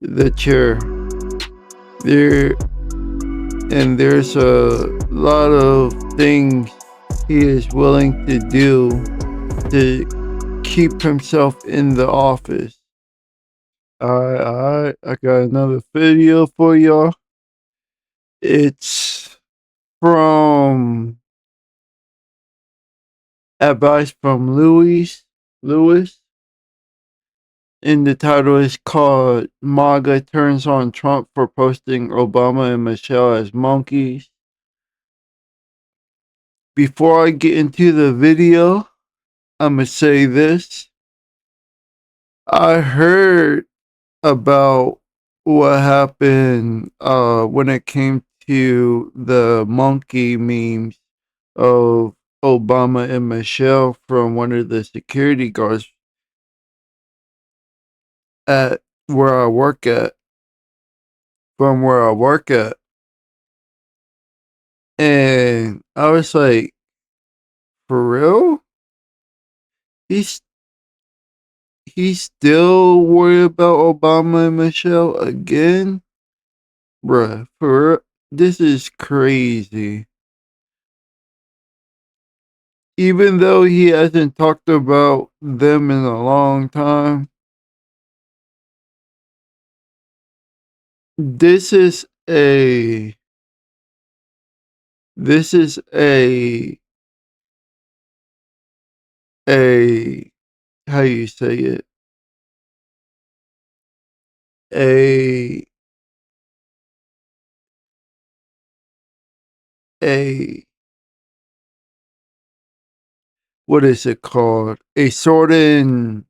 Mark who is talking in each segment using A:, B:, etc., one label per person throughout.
A: the chair. There and there's a lot of things he is willing to do to keep himself in the office. I got another video for y'all. It's from advice from Lewis, and the title is called MAGA Turns on Trump for Posting Obama and Michelle as Monkeys. Before I get into the video, I'm going to say this. I heard about what happened when it came to the monkey memes of Obama and Michelle from one of the security guards at where I work at, from where I work at. And I was like, for real? He's he's still worried about Obama and Michelle again? Bruh, for real? This is crazy. Even though he hasn't talked about them in a long time, this is a this is a how you say it, a a what is it called, a sword in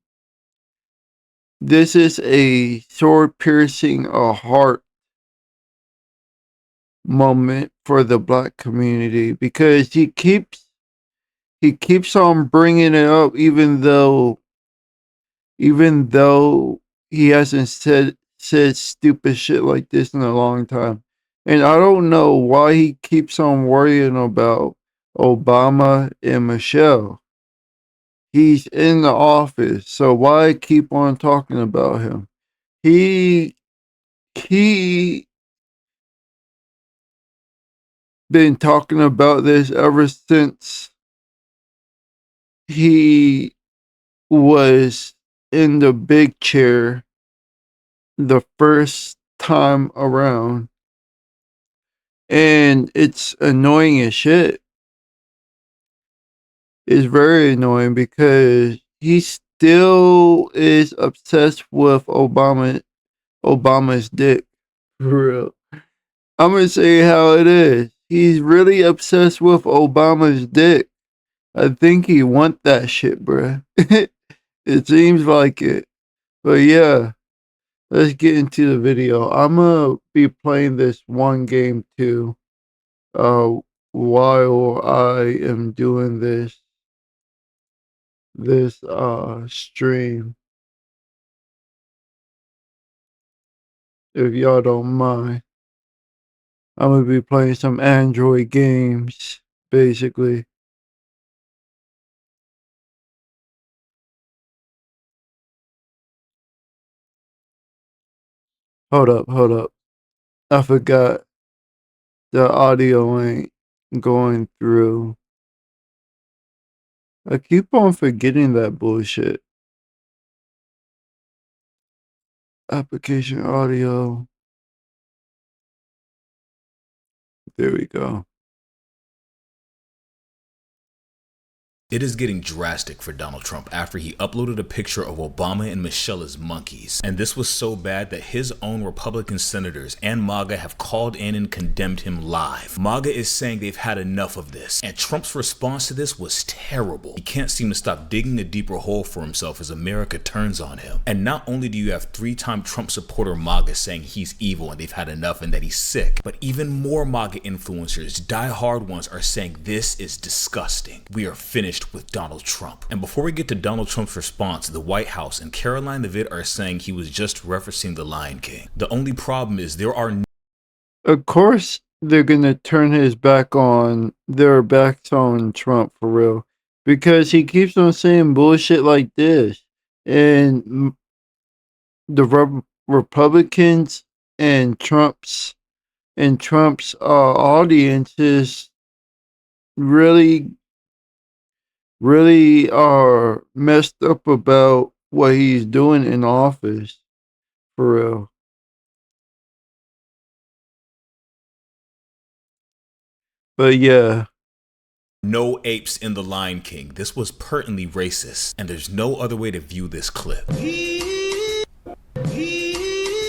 A: this is a sword piercing a heart moment for the black community, because he keeps on bringing it up, even though he hasn't said stupid shit like this in a long time. And I don't know why he keeps on worrying about Obama and Michelle. He's in the office, so why keep on talking about him? He he been talking about this ever since he was in the big chair the first time around. And it's annoying as shit. It's very annoying because he still is obsessed with Obama's dick. For real. I'm gonna say how it is. He's really obsessed with Obama's dick. I think he want that shit, bruh. It seems like it. But yeah, let's get into the video. I'm gonna be playing this one game too, uh, while I am doing this stream, if y'all don't mind. I'm gonna be playing some Android games, basically. Hold up. I forgot the audio ain't going through. I keep on forgetting that bullshit. Application audio. There we go.
B: It is getting drastic for Donald Trump after he uploaded a picture of Obama and Michelle as monkeys. And this was so bad that his own Republican senators and MAGA have called in and condemned him live. MAGA is saying they've had enough of this, and Trump's response to this was terrible. He can't seem to stop digging a deeper hole for himself as America turns on him. And not only do you have three-time Trump supporter MAGA saying he's evil and they've had enough and that he's sick, but even more MAGA influencers, die-hard ones, are saying this is disgusting. We are finished with Donald Trump. And before we get to Donald Trump's response, the White House and Caroline Leavitt are saying he was just referencing The Lion King. The only problem is there are
A: Of course, they're gonna turn their backs on Trump for real, because he keeps on saying bullshit like this, and the Republicans and Trump's audience is really really are messed up about what he's doing in office for real. But yeah,
B: No apes in The Lion King. This was pertinently racist, and there's no other way to view this clip.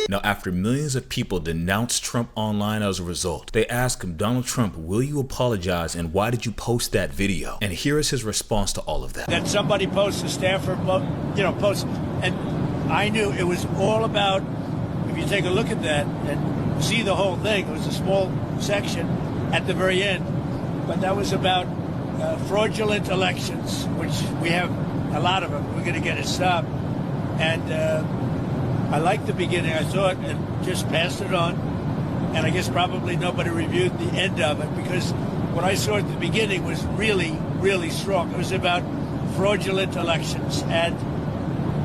B: Now, after millions of people denounced Trump online as a result, they asked him, Donald Trump, will you apologize and why did you post that video? And here is his response to all of that.
C: That somebody posts a staffer, post, and I knew it was all about, if you take a look at that and see the whole thing, it was a small section at the very end, but that was about fraudulent elections, which we have a lot of them. We're going to get it stopped. And I liked the beginning, I thought, and just passed it on. And I guess probably nobody reviewed the end of it because what I saw at the beginning was really, really strong. It was about fraudulent elections. And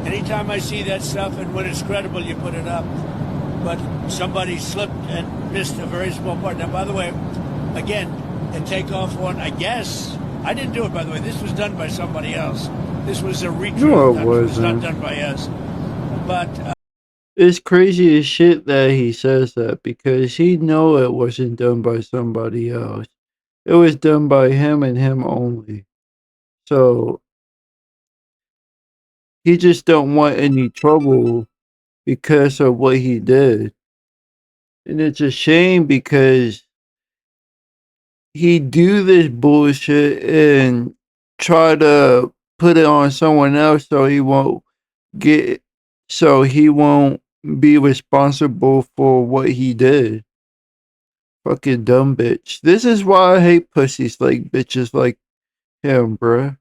C: anytime I see that stuff, and when it's credible, you put it up. But somebody slipped and missed a very small part. Now, by the way, again, and take off one, I guess. I didn't do it, by the way. This was done by somebody else. This was a retreat.
A: No, it
C: It was
A: wasn't.
C: not done by us. But
A: It's crazy as shit that he says that because he know it wasn't done by somebody else. It was done by him and him only. So he just don't want any trouble because of what he did. And it's a shame because he do this bullshit and try to put it on someone else get so he won't be responsible for what he did. Fucking dumb bitch. This is why I hate pussies like bitches like him, bruh.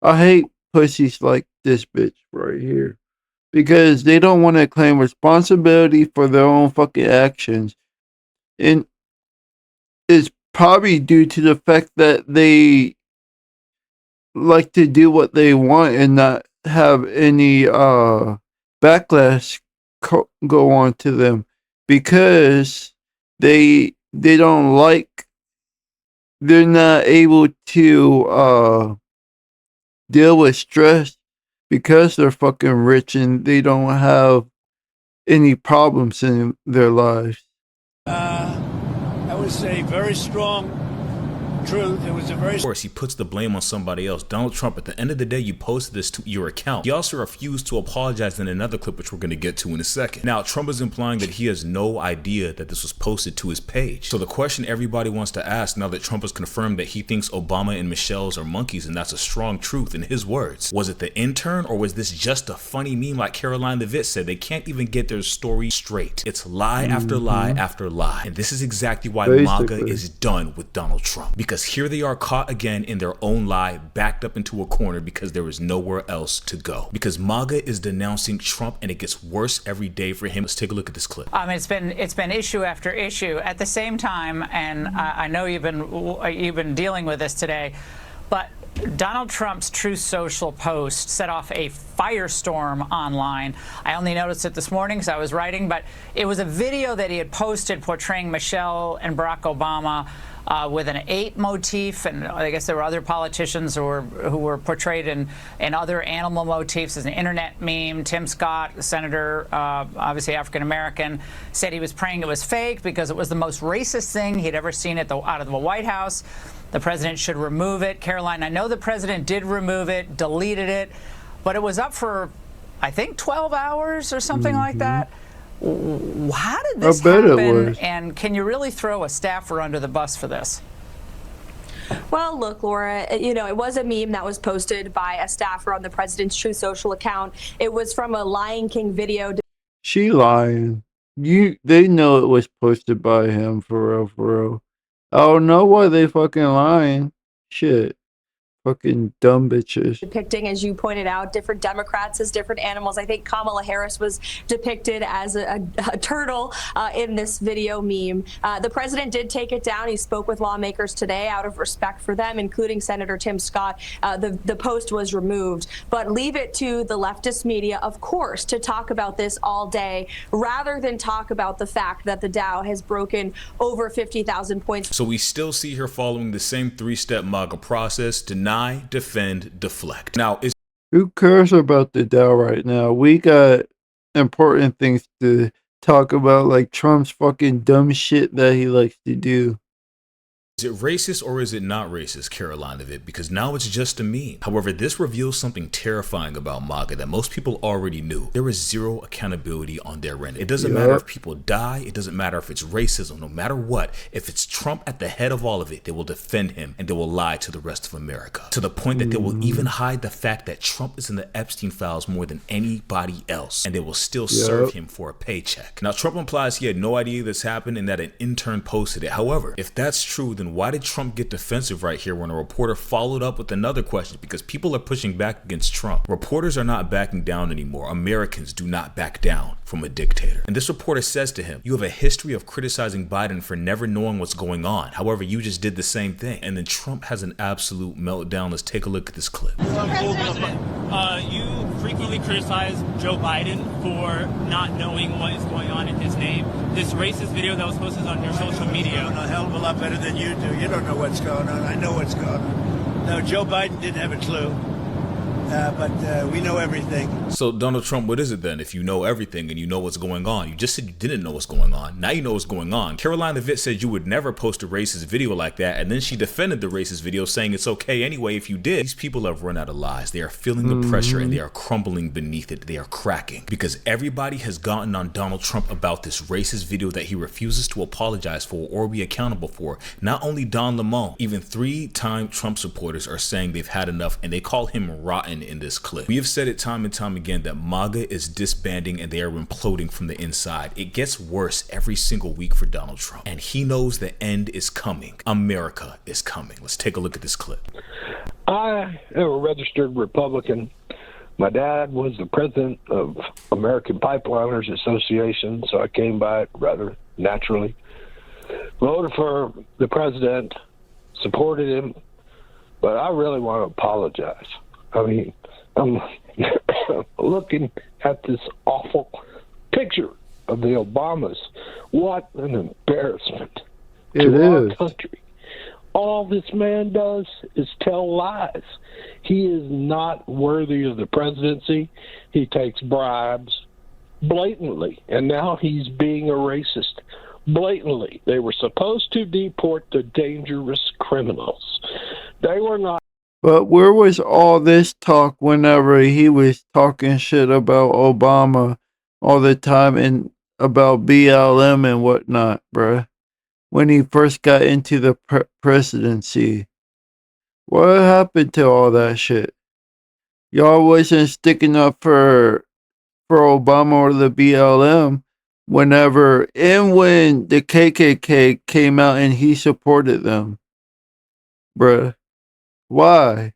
A: I hate pussies like this bitch right here. Because they don't want to claim responsibility for their own fucking actions. And it's probably due to the fact that they like to do what they want and not have any backlash go on to them because they don't like they're not able to deal with stress because they're fucking rich and they don't have any problems in their lives.
C: that was a very strong truth. It was a very...
B: Of course, he puts the blame on somebody else. Donald Trump, at the end of the day, you posted this to your account. He also refused to apologize in another clip, which we're going to get to in a second. Now, Trump is implying that he has no idea that this was posted to his page. So the question everybody wants to ask now that Trump has confirmed that he thinks Obama and Michelle's are monkeys, and that's a strong truth in his words, was it the intern or was this just a funny meme like Caroline Levitt said? They can't even get their story straight. It's lie after lie after lie. And this is exactly why MAGA is done with Donald Trump. Because here they are caught again in their own lie, backed up into a corner because there is nowhere else to go. Because MAGA is denouncing Trump and it gets worse every day for him. Let's take a look at this clip.
D: It's been issue after issue. At the same time, and I know you've been dealing with this today, but Donald Trump's Truth Social post set off a firestorm online. I only noticed it this morning because I was writing, but it was a video that he had posted portraying Michelle and Barack Obama with an ape motif, and I guess there were other politicians who were portrayed in other animal motifs as an internet meme. Tim Scott, the senator, obviously African American, said he was praying it was fake because it was the most racist thing he'd ever seen out of the White House. The president should remove it. Caroline, I know the president did remove it, deleted it, but it was up for, I think, 12 hours or something like that. How did this happen? And can you really throw a staffer under the bus for this?
E: Well, look, Laura, it was a meme that was posted by a staffer on the president's Truth Social account. It was from a Lion King video.
A: She lying. They know it was posted by him for real, for real. I don't know why they fucking lying. Shit. Fucking dumb bitches.
E: Depicting, as you pointed out, different Democrats as different animals. I think Kamala Harris was depicted as a turtle in this video meme. The president did take it down. He spoke with lawmakers today out of respect for them, including Senator Tim Scott. The post was removed, but leave it to the leftist media, of course, to talk about this all day rather than talk about the fact that the Dow has broken over 50,000 points.
B: So we still see her following the same three-step MAGA process: deny, defend, deflect. Now,
A: who cares about the Dow right now? We got important things to talk about, like Trump's fucking dumb shit that he likes to do.
B: is it racist or is it not racist, Caroline of it? Because now it's just a meme. However, this reveals something terrifying about MAGA that most people already knew. There is zero accountability on their end. It doesn't matter if people die. It doesn't matter if it's racism. No matter what, if it's Trump at the head of all of it, they will defend him and they will lie to the rest of America. To the point that they will even hide the fact that Trump is in the Epstein files more than anybody else. And they will still serve him for a paycheck. Now, Trump implies he had no idea this happened and that an intern posted it. However, if that's true, then why did Trump get defensive right here when a reporter followed up with another question? Because people are pushing back against Trump. Reporters are not backing down anymore. Americans do not back down from a dictator. And this reporter says to him, you have a history of criticizing Biden for never knowing what's going on. However, you just did the same thing. And then Trump has an absolute meltdown. Let's take a look at this clip.
F: You frequently criticize Joe Biden for not knowing what is going on in his name. This racist video that was posted on your social media.
C: I know a hell of a lot better than you do. You don't know what's going on. I know what's going on. No, Joe Biden didn't have a clue. But we know everything.
B: So, Donald Trump, what is it then? If you know everything and you know what's going on, you just said you didn't know what's going on. Now you know what's going on. Caroline Levitt said you would never post a racist video like that, and then she defended the racist video, saying it's okay anyway if you did. These people have run out of lies. They are feeling the pressure and they are crumbling beneath it. They are cracking because everybody has gotten on Donald Trump about this racist video that he refuses to apologize for or be accountable for. Not only Don Lemon, even 3-time Trump supporters are saying they've had enough, and they call him rotten in this clip. We have said it time and time again that MAGA is disbanding and they are imploding from the inside. It gets worse every single week for Donald Trump, and he knows the end is coming. America is coming. Let's take a look at this clip.
G: I am a registered Republican. My dad was the president of American Pipeliners Association, so I came by it rather naturally. Voted for the president, supported him, but I really want to apologize. I mean, I'm looking at this awful picture of the Obamas. What an embarrassment to our country. All this man does is tell lies. He is not worthy of the presidency. He takes bribes blatantly, and now he's being a racist blatantly. They were supposed to deport the dangerous criminals. They were not.
A: But where was all this talk whenever he was talking shit about Obama all the time and about BLM and whatnot, bruh? When he first got into the presidency. What happened to all that shit? Y'all wasn't sticking up for Obama or the BLM whenever and when the KKK came out and he supported them. Bruh. Why?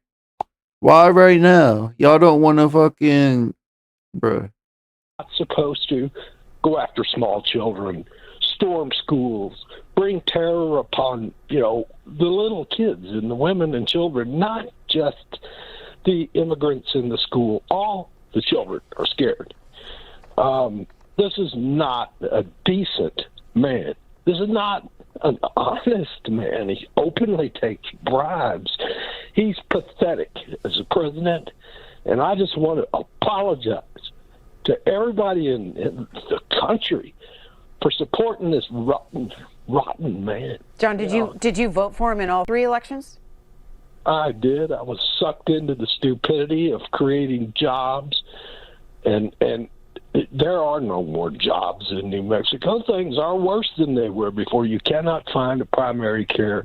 A: Why right now? Y'all don't want to fucking... Bruh.
G: Not supposed to go after small children, storm schools, bring terror upon, the little kids and the women and children, not just the immigrants in the school. All the children are scared. This is not a decent man. This is not an honest man. He openly takes bribes. He's pathetic as a president, and I just want to apologize to everybody in the country for supporting this rotten man.
H: John, did you vote for him in all 3 elections?
G: I did. I was sucked into the stupidity of creating jobs, and there are no more jobs in New Mexico. Things are worse than they were before. You cannot find a primary care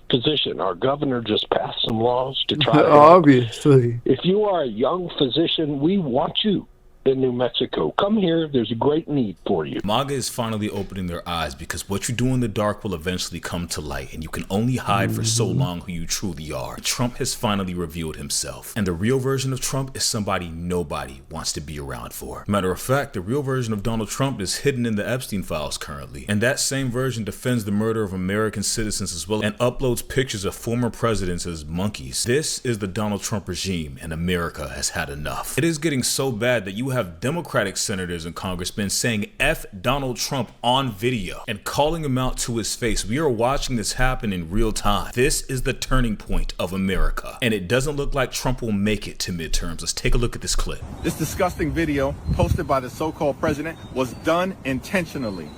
G: physician. Our governor just passed some laws to try to
A: obviously.
G: If you are a young physician, we want you in New Mexico. Come here. There's a great need for you.
B: MAGA is finally opening their eyes because what you do in the dark will eventually come to light, and you can only hide for so long who you truly are. Trump has finally revealed himself, and the real version of Trump is somebody nobody wants to be around for. Matter of fact, the real version of Donald Trump is hidden in the Epstein files currently, and that same version defends the murder of American citizens as well and uploads pictures of former presidents as monkeys. This is the Donald Trump regime, and America has had enough. It is getting so bad that you have Democratic senators and congressmen saying F Donald Trump on video and calling him out to his face. We are watching this happen in real time. This is the turning point of America, and it doesn't look like Trump will make it to midterms. Let's take a look at this clip.
I: This disgusting video posted by the so-called president was done intentionally.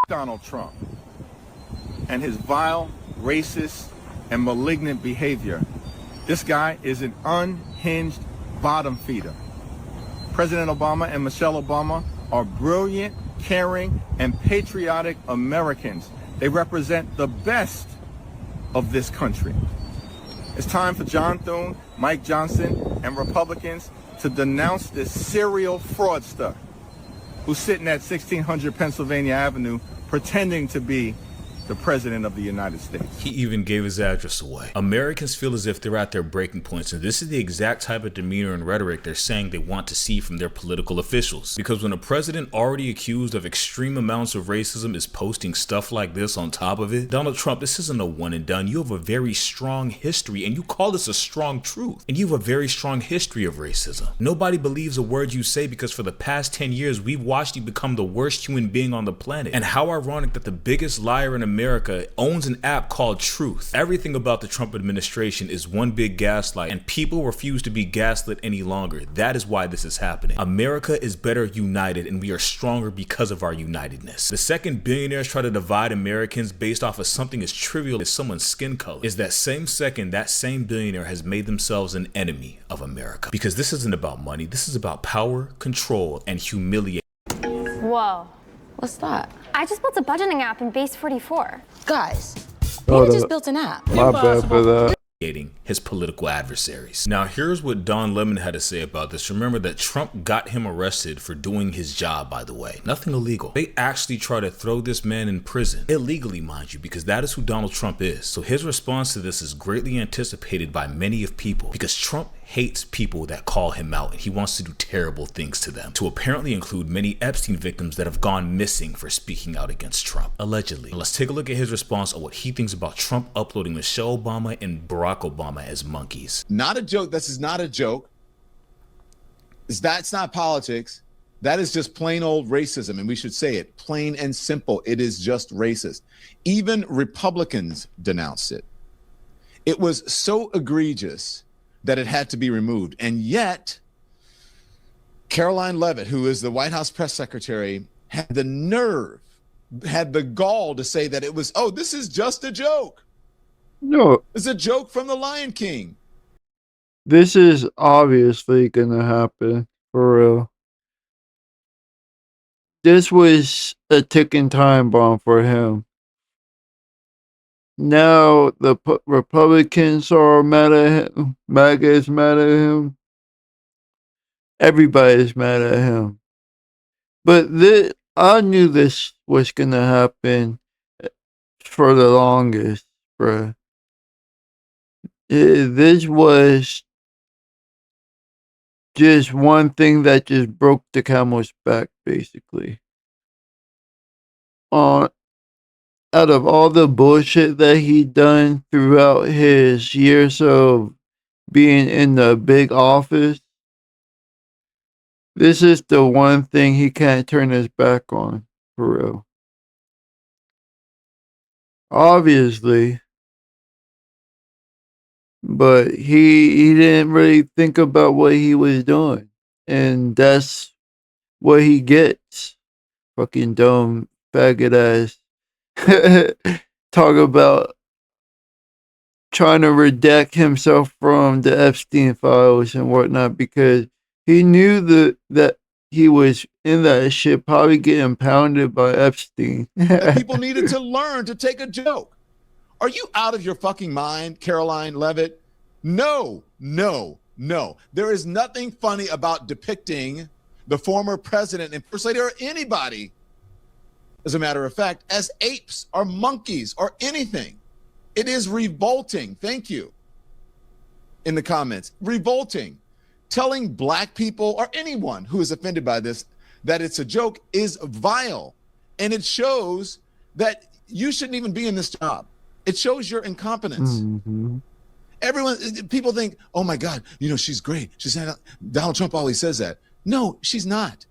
I: Donald Trump and his vile, racist, and malignant behavior. This guy is an unhinged bottom feeder. President Obama and Michelle Obama are brilliant, caring, and patriotic Americans. They represent the best of this country. It's time for John Thune, Mike Johnson, and Republicans to denounce this serial fraudster who's sitting at 1600 Pennsylvania Avenue pretending to be the President of the United States.
B: He even gave his address away. Americans feel as if they're at their breaking points, and this is the exact type of demeanor and rhetoric they're saying they want to see from their political officials. Because when a president already accused of extreme amounts of racism is posting stuff like this on top of it, Donald Trump, this isn't a one and done. You have a very strong history, and you call this a strong truth. And you have a very strong history of racism. Nobody believes a word you say because for the past 10 years, we've watched you become the worst human being on the planet. And how ironic that the biggest liar in America owns an app called Truth. Everything about the Trump administration is one big gaslight, and people refuse to be gaslit any longer. That is why this is happening. America is better united, and we are stronger because of our unitedness. The second billionaires try to divide Americans based off of something as trivial as someone's skin color is that same second that same billionaire has made themselves an enemy of America. Because this isn't about money, this is about power, control, and humiliation.
J: Whoa. What's that? I just built a budgeting app in Base 44. Guys,
A: Oh,
J: you just built an app.
A: my bad for that.
B: His political adversaries. Now here's what Don Lemon had to say about this. Remember that Trump got him arrested for doing his job, by the way. Nothing illegal. They actually try to throw this man in prison. Illegally, mind you, because that is who Donald Trump is. So his response to this is greatly anticipated by many of people because Trump hates people that call him out and he wants to do terrible things to them, to apparently include many Epstein victims that have gone missing for speaking out against Trump, allegedly. Now, let's take a look at his response on what he thinks about Trump uploading Michelle Obama and Barack Obama as monkeys.
K: Not a joke. This is not a joke. That's not politics. That is just plain old racism, and we should say it plain and simple. It is just racist. Even Republicans denounced it. It was so egregious that it had to be removed. And yet, Caroline Leavitt, who is the White House press secretary, had the nerve, had the gall to say that it was, oh, this is just a joke.
A: No,
K: It's a joke from the Lion King.
A: this is obviously gonna happen for real. This was a ticking time bomb for him. Now the Republicans are mad at him. MAGA is mad at him. Everybody's mad at him. But I knew this was gonna happen for the longest, bruh. This was just one thing that just broke the camel's back, basically. Out of all the bullshit that he done throughout his years of being in the big office, this is the one thing he can't turn his back on, for real. Obviously. But he didn't really think about what he was doing. And that's what he gets. Fucking dumb faggot ass. Talk about trying to redact himself from the Epstein files and whatnot because he knew that he was in that shit, probably getting pounded by Epstein.
K: That people needed to learn to take a joke. Are you out of your fucking mind, Caroline Leavitt? No, no, no. There is nothing funny about depicting the former president and first lady or anybody, as a matter of fact, as apes or monkeys or anything. It is revolting. Thank you. In the comments, revolting. Telling black people or anyone who is offended by this that it's a joke is vile. And it shows that you shouldn't even be in this job. It shows your incompetence.
A: Mm-hmm.
K: People think, oh my God, she's great. Donald Trump always says that. No, she's not.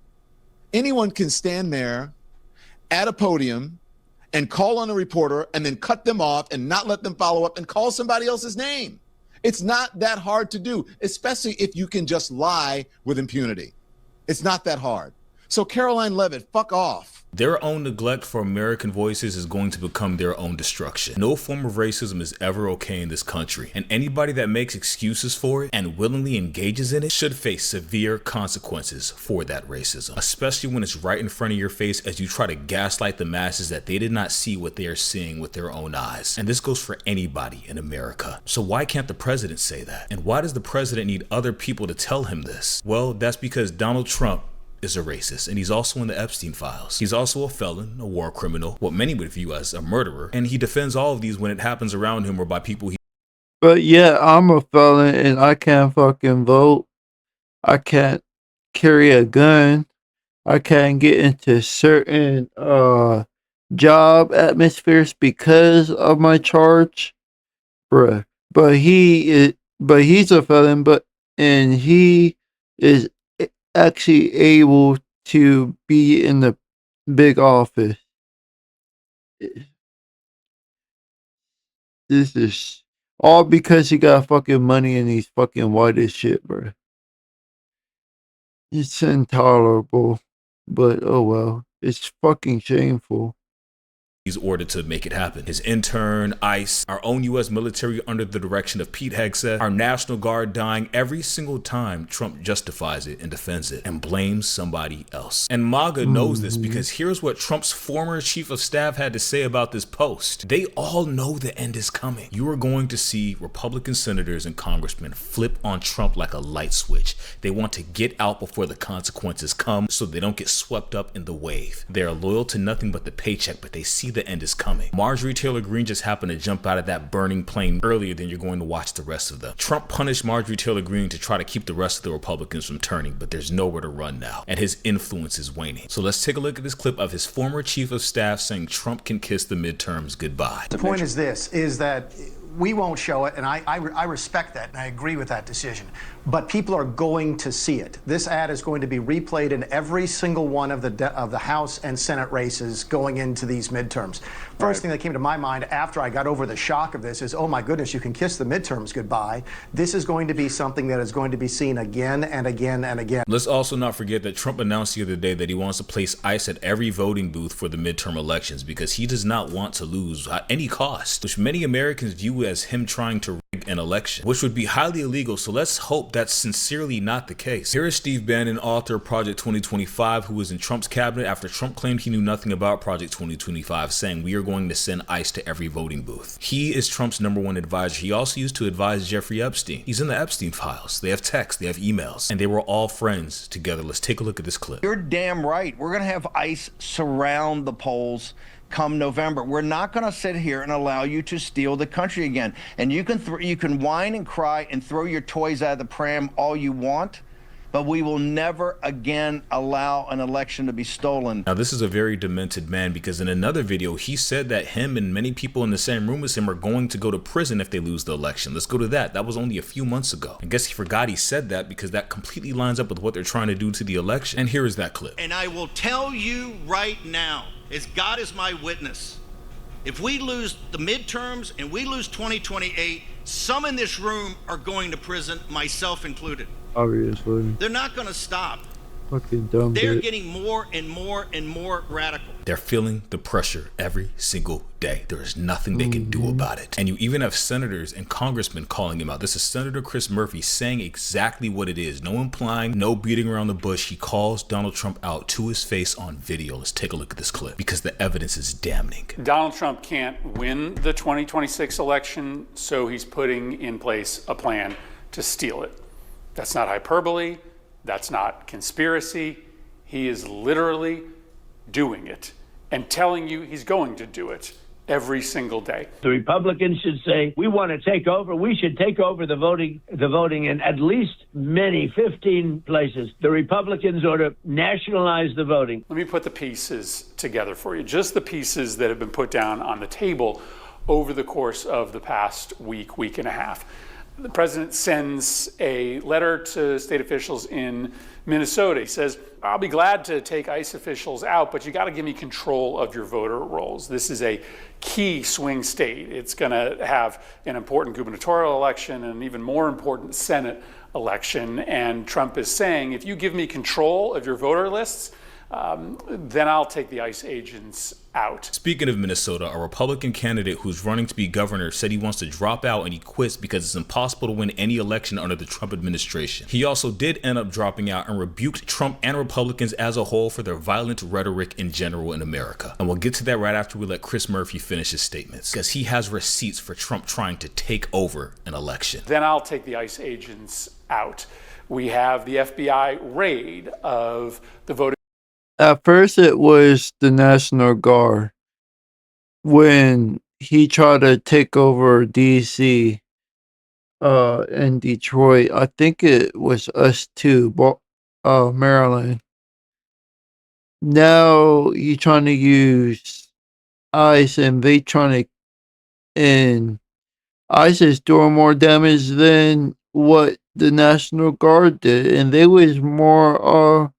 K: Anyone can stand there at a podium and call on a reporter and then cut them off and not let them follow up and call somebody else's name. It's not that hard to do, especially if you can just lie with impunity. It's not that hard. So Caroline Leavitt, fuck off.
B: Their own neglect for American voices is going to become their own destruction. No form of racism is ever okay in this country, and anybody that makes excuses for it and willingly engages in it should face severe consequences for that racism, especially when it's right in front of your face as you try to gaslight the masses that they did not see what they are seeing with their own eyes. And this goes for anybody in America. So why can't the president say that? And why does the president need other people to tell him this? Well, that's because Donald Trump is a racist, and he's also in the Epstein files. He's also a felon, a war criminal, what many would view as a murderer, and he defends all of these when it happens around him or by people he...
A: But yeah, I'm a felon and I can't fucking vote. I can't carry a gun. I can't get into certain job atmospheres because of my charge. Bruh. But he's a felon, and he is actually able to be in the big office. This is all because he got fucking money and he's fucking white as shit, bro. It's intolerable, but oh well. It's fucking shameful.
B: He's ordered to make it happen. His intern, ICE, our own U.S. military under the direction of Pete Hegseth, our National Guard dying every single time Trump justifies it and defends it and blames somebody else. And MAGA knows this because here's what Trump's former chief of staff had to say about this post. They all know the end is coming. You are going to see Republican senators and congressmen flip on Trump like a light switch. They want to get out before the consequences come so they don't get swept up in the wave. They are loyal to nothing but the paycheck, but they see the end is coming. Marjorie Taylor Greene just happened to jump out of that burning plane earlier than you're going to watch the rest of them. Trump punished Marjorie Taylor Greene to try to keep the rest of the Republicans from turning, but there's nowhere to run now, and his influence is waning. So let's take a look at this clip of his former chief of staff saying Trump can kiss the midterms goodbye.
L: The point is this, is that we won't show it, and I respect that, and I agree with that decision. But people are going to see it. This ad is going to be replayed in every single one of the House and Senate races going into these midterms. First thing that came to my mind after I got over the shock of this is, oh my goodness, you can kiss the midterms goodbye. This is going to be something that is going to be seen again and again and again.
B: Let's also not forget that Trump announced the other day that he wants to place ICE at every voting booth for the midterm elections because he does not want to lose at any cost, which many Americans view as him trying to rig an election, which would be highly illegal. So let's hope that's sincerely not the case. Here is Steve Bannon, author of Project 2025, who was in Trump's cabinet after Trump claimed he knew nothing about Project 2025, saying we are going to send ICE to every voting booth. He is Trump's #1 advisor. He also used to advise Jeffrey Epstein. He's in the Epstein files. They have texts, they have emails, and they were all friends together. Let's take a look at this clip.
M: You're damn right. We're going to have ICE surround the polls come November. We're not going to sit here and allow you to steal the country again. And you can whine and cry and throw your toys out of the pram all you want, but we will never again allow an election to be stolen.
B: Now, this is a very demented man because in another video, he said that him and many people in the same room as him are going to go to prison if they lose the election. Let's go to that. That was only a few months ago. I guess he forgot he said that because that completely lines up with what they're trying to do to the election. And here is that clip.
N: And I will tell you right now, as God is my witness, if we lose the midterms and we lose 2028, some in this room are going to prison, myself included.
A: Obviously.
N: They're not going to stop.
A: Fucking dumb
N: They're
A: bitch.
N: getting more and more and more radical.
B: They're feeling the pressure every single day. There is nothing they can do about it. And you even have senators and congressmen calling him out. This is Senator Chris Murphy saying exactly what it is. No implying, no beating around the bush. He calls Donald Trump out to his face on video. Let's take a look at this clip because the evidence is damning.
O: Donald Trump can't win the 2026 election, so he's putting in place a plan to steal it. That's not hyperbole. That's not conspiracy. He is literally doing it and telling you he's going to do it every single day.
C: The Republicans should say, we want to take over. We should take over the voting in at least 15 places. The Republicans ought to nationalize the voting.
O: Let me put the pieces together for you. Just the pieces that have been put down on the table over the course of the past week and a half. The president sends a letter to state officials in Minnesota. He says, I'll be glad to take ICE officials out, but you got to give me control of your voter rolls. This is a key swing state. It's going to have an important gubernatorial election and an even more important Senate election. And Trump is saying, if you give me control of your voter lists, then I'll take the ICE agents out.
B: Speaking of Minnesota, a Republican candidate who's running to be governor said he wants to drop out and he quits because it's impossible to win any election under the Trump administration. He also did end up dropping out and rebuked Trump and Republicans as a whole for their violent rhetoric in general in America. And we'll get to that right after we let Chris Murphy finish his statements, because he has receipts for Trump trying to take over an election.
O: Then I'll take the ICE agents out. We have the FBI raid of the voting.
A: At first, it was the National Guard when he tried to take over DC and Detroit. I think it was us too, Maryland. Now you're trying to use ICE, and and ICE is doing more damage than what the National Guard did, and they was more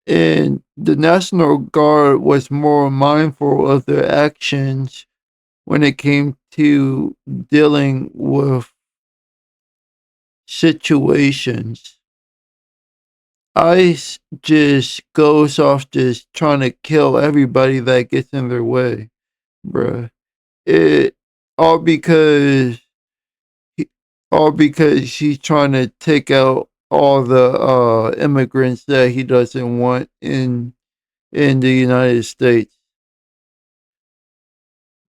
A: and the National Guard was more mindful of their actions when it came to dealing with situations. ICE just goes off just trying to kill everybody that gets in their way, bruh. It all because all because he's trying to take out all the immigrants that he doesn't want in the United States.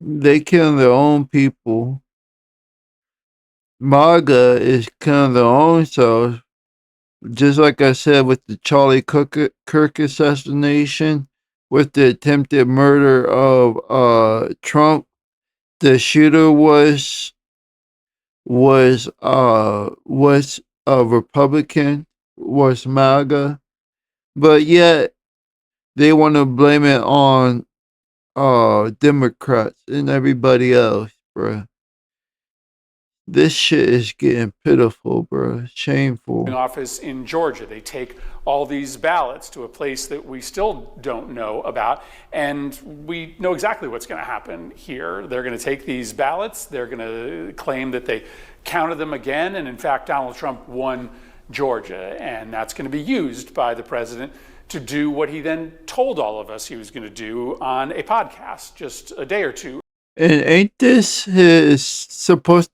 A: They killing their own people. MAGA is killing their own self. Just like I said with the Charlie Kirk assassination, with the attempted murder of Trump, the shooter was a Republican, was MAGA, but yet they want to blame it on Democrats and everybody else, bruh. This shit is getting pitiful, bruh. Shameful.
O: Office in Georgia. They take all these ballots to a place that we still don't know about, and we know exactly what's going to happen here. They're going to take these ballots, they're going to claim that they counted them again, and in fact Donald Trump won Georgia, and that's going to be used by the president to do what he then told all of us he was going to do on a podcast just a day or two.
A: And ain't this his supposed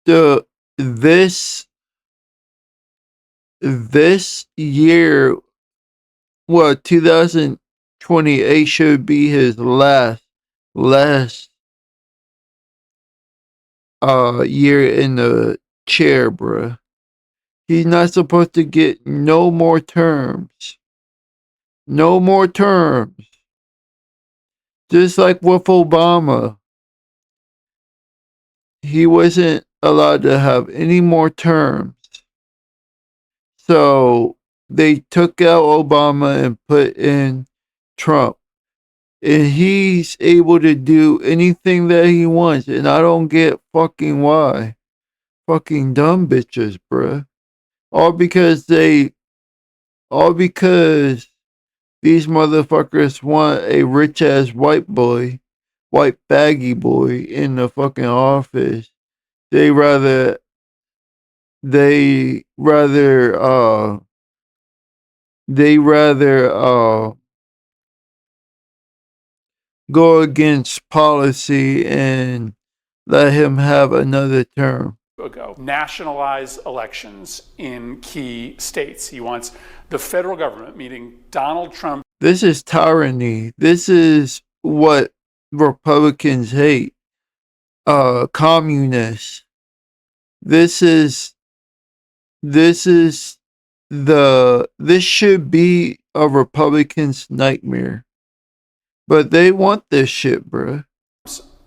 A: to this year, what, 2028 should be his last year in the chair, bruh. He's not supposed to get no more terms. No more terms. Just like with Obama. He wasn't allowed to have any more terms. So they took out Obama and put in Trump. And he's able to do anything that he wants. And I don't get fucking why. Fucking dumb bitches, bruh. All because these motherfuckers want a rich ass white baggy boy in the fucking office. They rather go against policy and let him have another term.
O: Ago, nationalize elections in key states. He wants the federal government, meaning Donald Trump.
A: This is tyranny. This is what Republicans hate. Communists. This is this should be a Republican's nightmare. But they want this shit, bruh.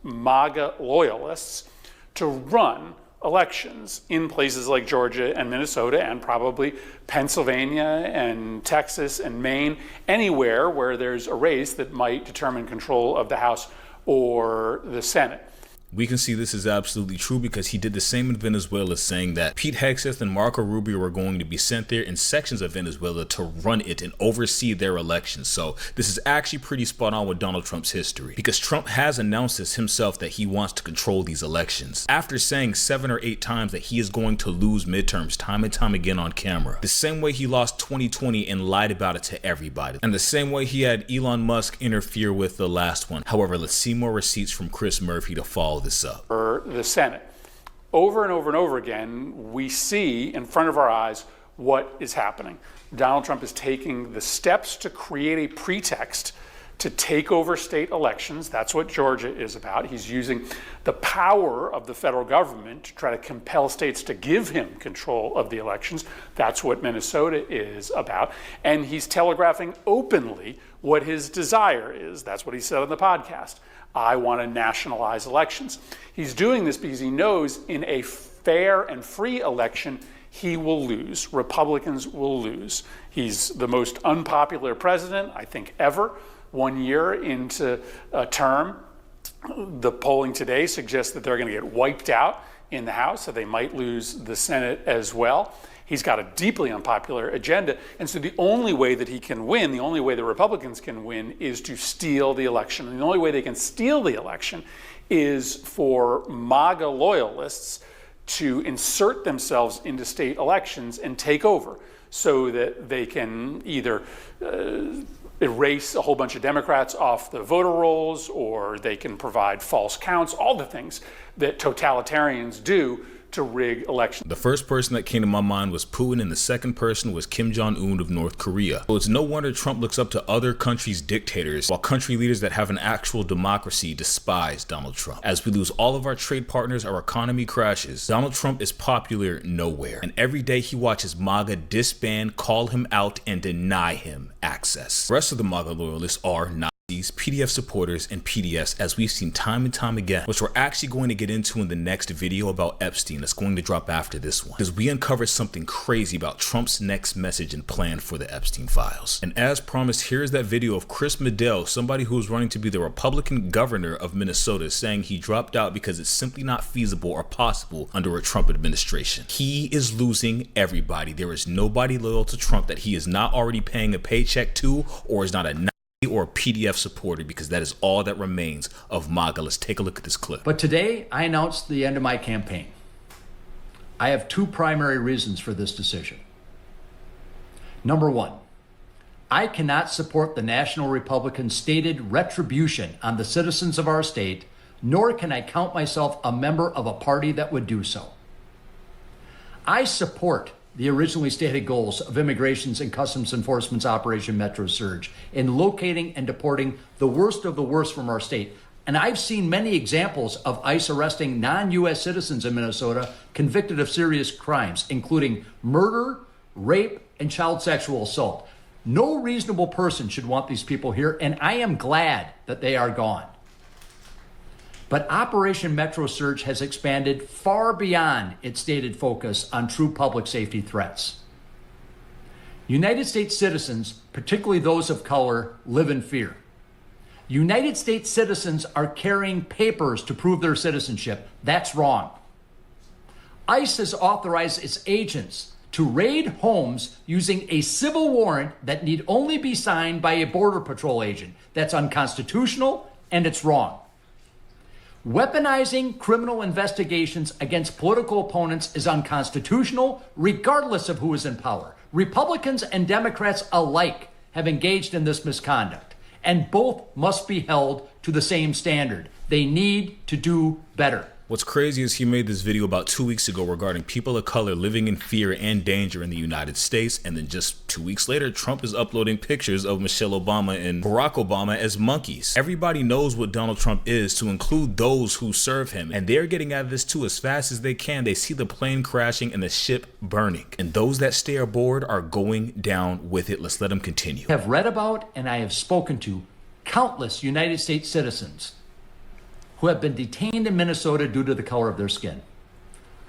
O: MAGA loyalists to run elections in places like Georgia and Minnesota and probably Pennsylvania and Texas and Maine, anywhere where there's a race that might determine control of the House or the Senate.
B: We can see this is absolutely true because he did the same in Venezuela, saying that Pete Hegseth and Marco Rubio were going to be sent there in sections of Venezuela to run it and oversee their elections. So this is actually pretty spot on with Donald Trump's history, because Trump has announced this himself that he wants to control these elections after saying 7 or 8 times that he is going to lose midterms time and time again on camera. The same way he lost 2020 and lied about it to everybody, and the same way he had Elon Musk interfere with the last one. However, let's see more receipts from Chris Murphy to follow this up.
O: For the Senate. Over and over and over again, we see in front of our eyes what is happening. Donald Trump is taking the steps to create a pretext to take over state elections. That's what Georgia is about. He's using the power of the federal government to try to compel states to give him control of the elections. That's what Minnesota is about. And he's telegraphing openly what his desire is. That's what he said on the podcast. I want to nationalize elections. He's doing this because he knows in a fair and free election, he will lose. Republicans will lose. He's the most unpopular president, I think, ever. 1 year into a term, the polling today suggests that they're going to get wiped out in the House, so they might lose the Senate as well. He's got a deeply unpopular agenda. And so the only way that he can win, the only way the Republicans can win, is to steal the election. And the only way they can steal the election is for MAGA loyalists to insert themselves into state elections and take over so that they can either erase a whole bunch of Democrats off the voter rolls, or they can provide false counts, all the things that totalitarians do to rig elections.
B: The first person that came to my mind was Putin, and the second person was Kim Jong-un of North Korea. So it's no wonder Trump looks up to other countries' dictators, while country leaders that have an actual democracy despise Donald Trump. As we lose all of our trade partners, our economy crashes. Donald Trump is popular nowhere, and every day he watches MAGA disband, call him out, and deny him access. The rest of the MAGA loyalists are not PDF supporters, and PDS, as we've seen time and time again, which we're actually going to get into in the next video about Epstein that's going to drop after this one, because we uncovered something crazy about Trump's next message and plan for the Epstein files. And as promised, here's that video of Chris Medill, somebody who was running to be the Republican governor of Minnesota, saying he dropped out because it's simply not feasible or possible under a Trump administration. He is losing everybody. There is nobody loyal to Trump that he is not already paying a paycheck to, or is not a or a PDF supporter, because that is all that remains of MAGA. Let's take a look at this clip.
P: But today, I announced the end of my campaign. I have 2 primary reasons for this decision. Number 1, I cannot support the National Republican's stated retribution on the citizens of our state, nor can I count myself a member of a party that would do so. I support the originally stated goals of Immigration's and Customs Enforcement's Operation Metro Surge in locating and deporting the worst of the worst from our state. And I've seen many examples of ICE arresting non-U.S. citizens in Minnesota convicted of serious crimes, including murder, rape, and child sexual assault. No reasonable person should want these people here, and I am glad that they are gone. But Operation Metro Surge has expanded far beyond its stated focus on true public safety threats. United States citizens, particularly those of color, live in fear. United States citizens are carrying papers to prove their citizenship. That's wrong. ICE has authorized its agents to raid homes using a civil warrant that need only be signed by a Border Patrol agent. That's unconstitutional, and it's wrong. Weaponizing criminal investigations against political opponents is unconstitutional, regardless of who is in power. Republicans and Democrats alike have engaged in this misconduct, and both must be held to the same standard. They need to do better.
B: What's crazy is he made this video about 2 weeks ago regarding people of color living in fear and danger in the United States, and then just 2 weeks later, Trump is uploading pictures of Michelle Obama and Barack Obama as monkeys. Everybody knows what Donald Trump is, to include those who serve him, and they're getting out of this too as fast as they can. They see the plane crashing and the ship burning, and those that stay aboard are going down with it. Let's let them continue.
P: I have read about and I have spoken to countless United States citizens who have been detained in Minnesota due to the color of their skin.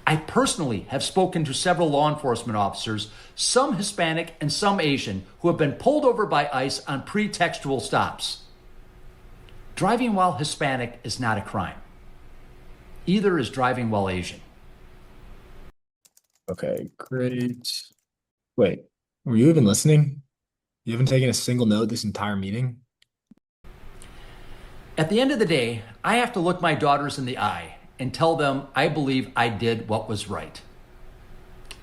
P: I personally have spoken to several law enforcement officers, some Hispanic and some Asian, who have been pulled over by ICE on pretextual stops. Driving while Hispanic is not a crime. Either is driving while Asian.
Q: Okay, great. Wait, were you even listening? You haven't taken a single note this entire meeting?
P: At the end of the day, I have to look my daughters in the eye and tell them I believe I did what was right.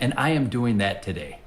P: And I am doing that today.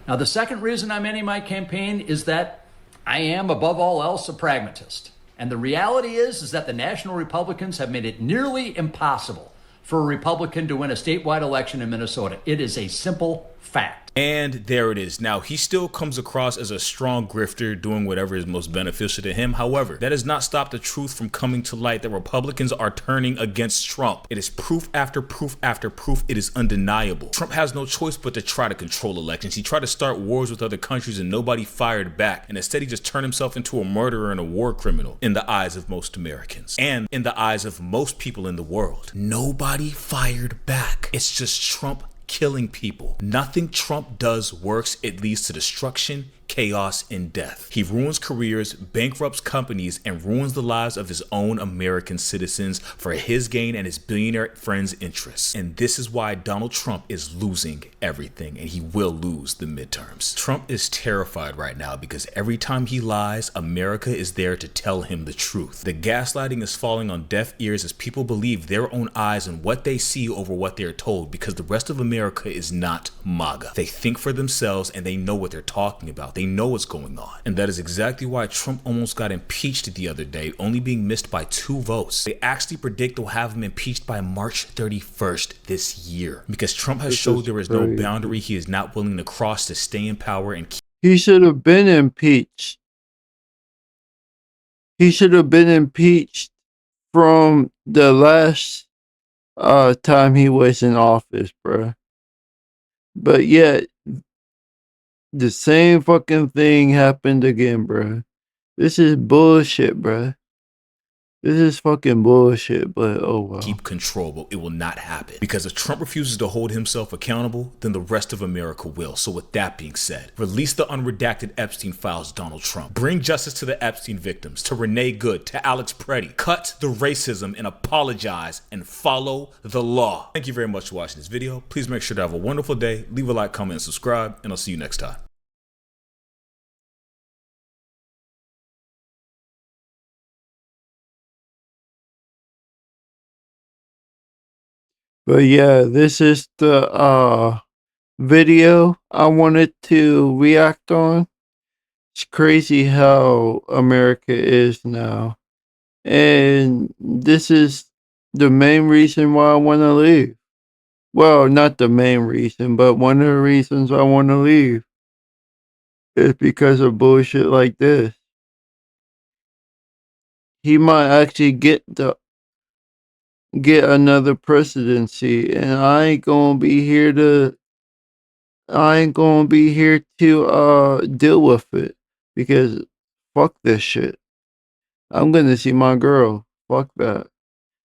P: Now, the second reason I'm ending my campaign is that I am, above all else, a pragmatist. And the reality is that the National Republicans have made it nearly impossible for a Republican to win a statewide election in Minnesota. It is a simple fact.
B: And there it is. Now, he still comes across as a strong grifter doing whatever is most beneficial to him. However, that has not stopped the truth from coming to light that Republicans are turning against Trump. It is proof after proof after proof. It is undeniable. Trump has no choice but to try to control elections. He tried to start wars with other countries and nobody fired back. And instead, he just turned himself into a murderer and a war criminal in the eyes of most Americans and in the eyes of most people in the world. Nobody fired back. It's just Trump killing people. Nothing Trump does works. It leads to destruction, chaos, and death. He ruins careers, bankrupts companies, and ruins the lives of his own American citizens for his gain and his billionaire friends' interests. And this is why Donald Trump is losing everything, and he will lose the midterms. Trump is terrified right now because every time he lies, America is there to tell him the truth. The gaslighting is falling on deaf ears as people believe their own eyes and what they see over what they're told, because the rest of America is not MAGA. They think for themselves and they know what they're talking about. They know what's going on. And that is exactly why Trump almost got impeached the other day, only being missed by 2 votes. They actually predict they'll have him impeached by March 31st this year, because Trump has showed there is no boundary he is not willing to cross to stay in power and keep.
A: He should have been impeached. He should have been impeached from the last time he was in office, bruh. But yet, the same fucking thing happened again, bruh. This is bullshit, bruh. This is fucking bullshit, but oh well.
B: Keep control, but it will not happen. Because if Trump refuses to hold himself accountable, then the rest of America will. So with that being said, release the unredacted Epstein files, Donald Trump. Bring justice to the Epstein victims, to Renee Good, to Alex Preddy. Cut the racism and apologize and follow the law. Thank you very much for watching this video. Please make sure to have a wonderful day. Leave a like, comment, and subscribe, and I'll see you next time.
A: But yeah, this is the video I wanted to react on. It's crazy how America is now. And this is the main reason why I want to leave. Well, not the main reason, but one of the reasons I want to leave is because of bullshit like this. He might actually get another presidency, and I ain't gonna be here to deal with it, because fuck this shit. I'm gonna see my girl. Fuck that.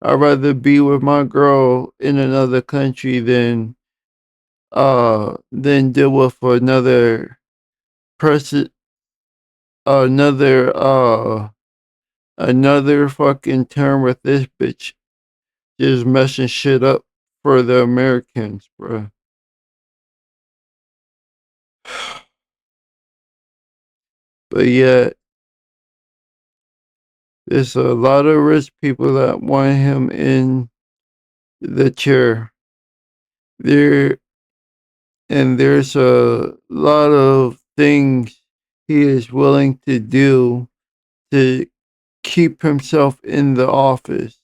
A: I'd rather be with my girl in another country than deal with presi- another fucking term with this bitch just messing shit up for the Americans, bruh. But yet, there's a lot of rich people that want him in the chair. There's a lot of things he is willing to do to keep himself in the office.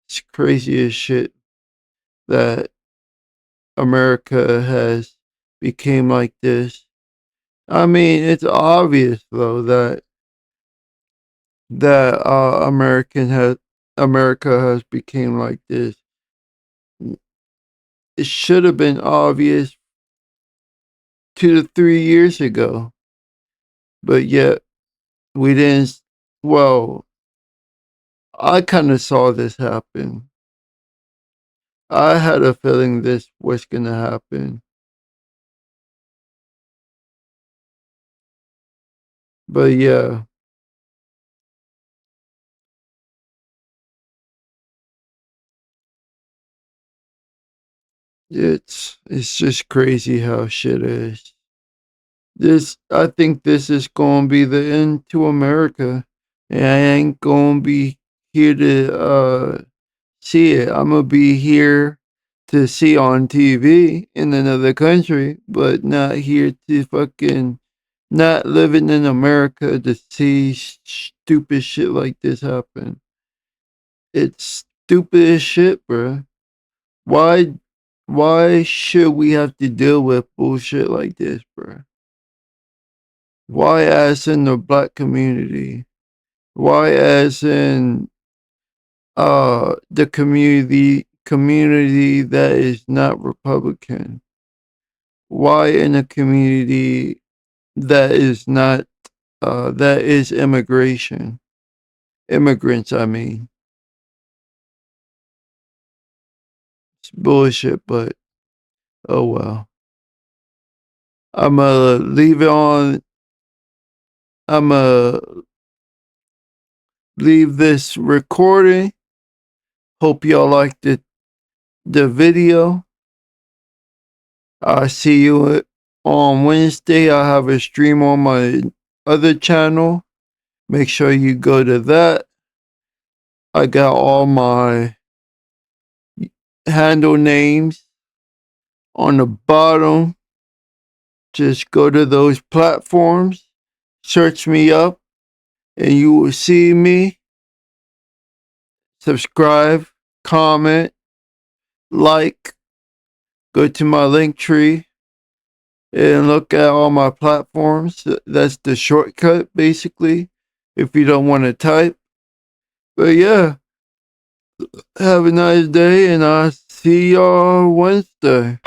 A: It's crazy as shit that America has became like this. I mean, it's obvious though that America has became like this. It should have been obvious 2 to 3 years ago, but yet we didn't. Well, I kind of saw this happen. I had a feeling this was gonna happen, but yeah, it's just crazy how shit is. I think this is gonna be the end to America, and I ain't gonna be here to see it. I'm gonna be here to see on TV in another country, but not here to fucking not living in America to see stupid shit like this happen. It's stupid as shit, bro. Why why should we have to deal with bullshit like this, bro? Why as in the black community? Why as in the community that is not Republican? Why in a community that is not that is immigrants, I mean. It's bullshit, but oh well. I'ma leave it on. I'ma leave this recording. Hope y'all liked the video. I'll see you on Wednesday. I have a stream on my other channel. Make sure you go to that. I got all my handle names on the bottom. Just go to those platforms, search me up, and you will see me. Subscribe, comment, like, go to my link tree and look at all my platforms. That's the shortcut, basically, if you don't want to type. But yeah, have a nice day, and I'll see y'all Wednesday.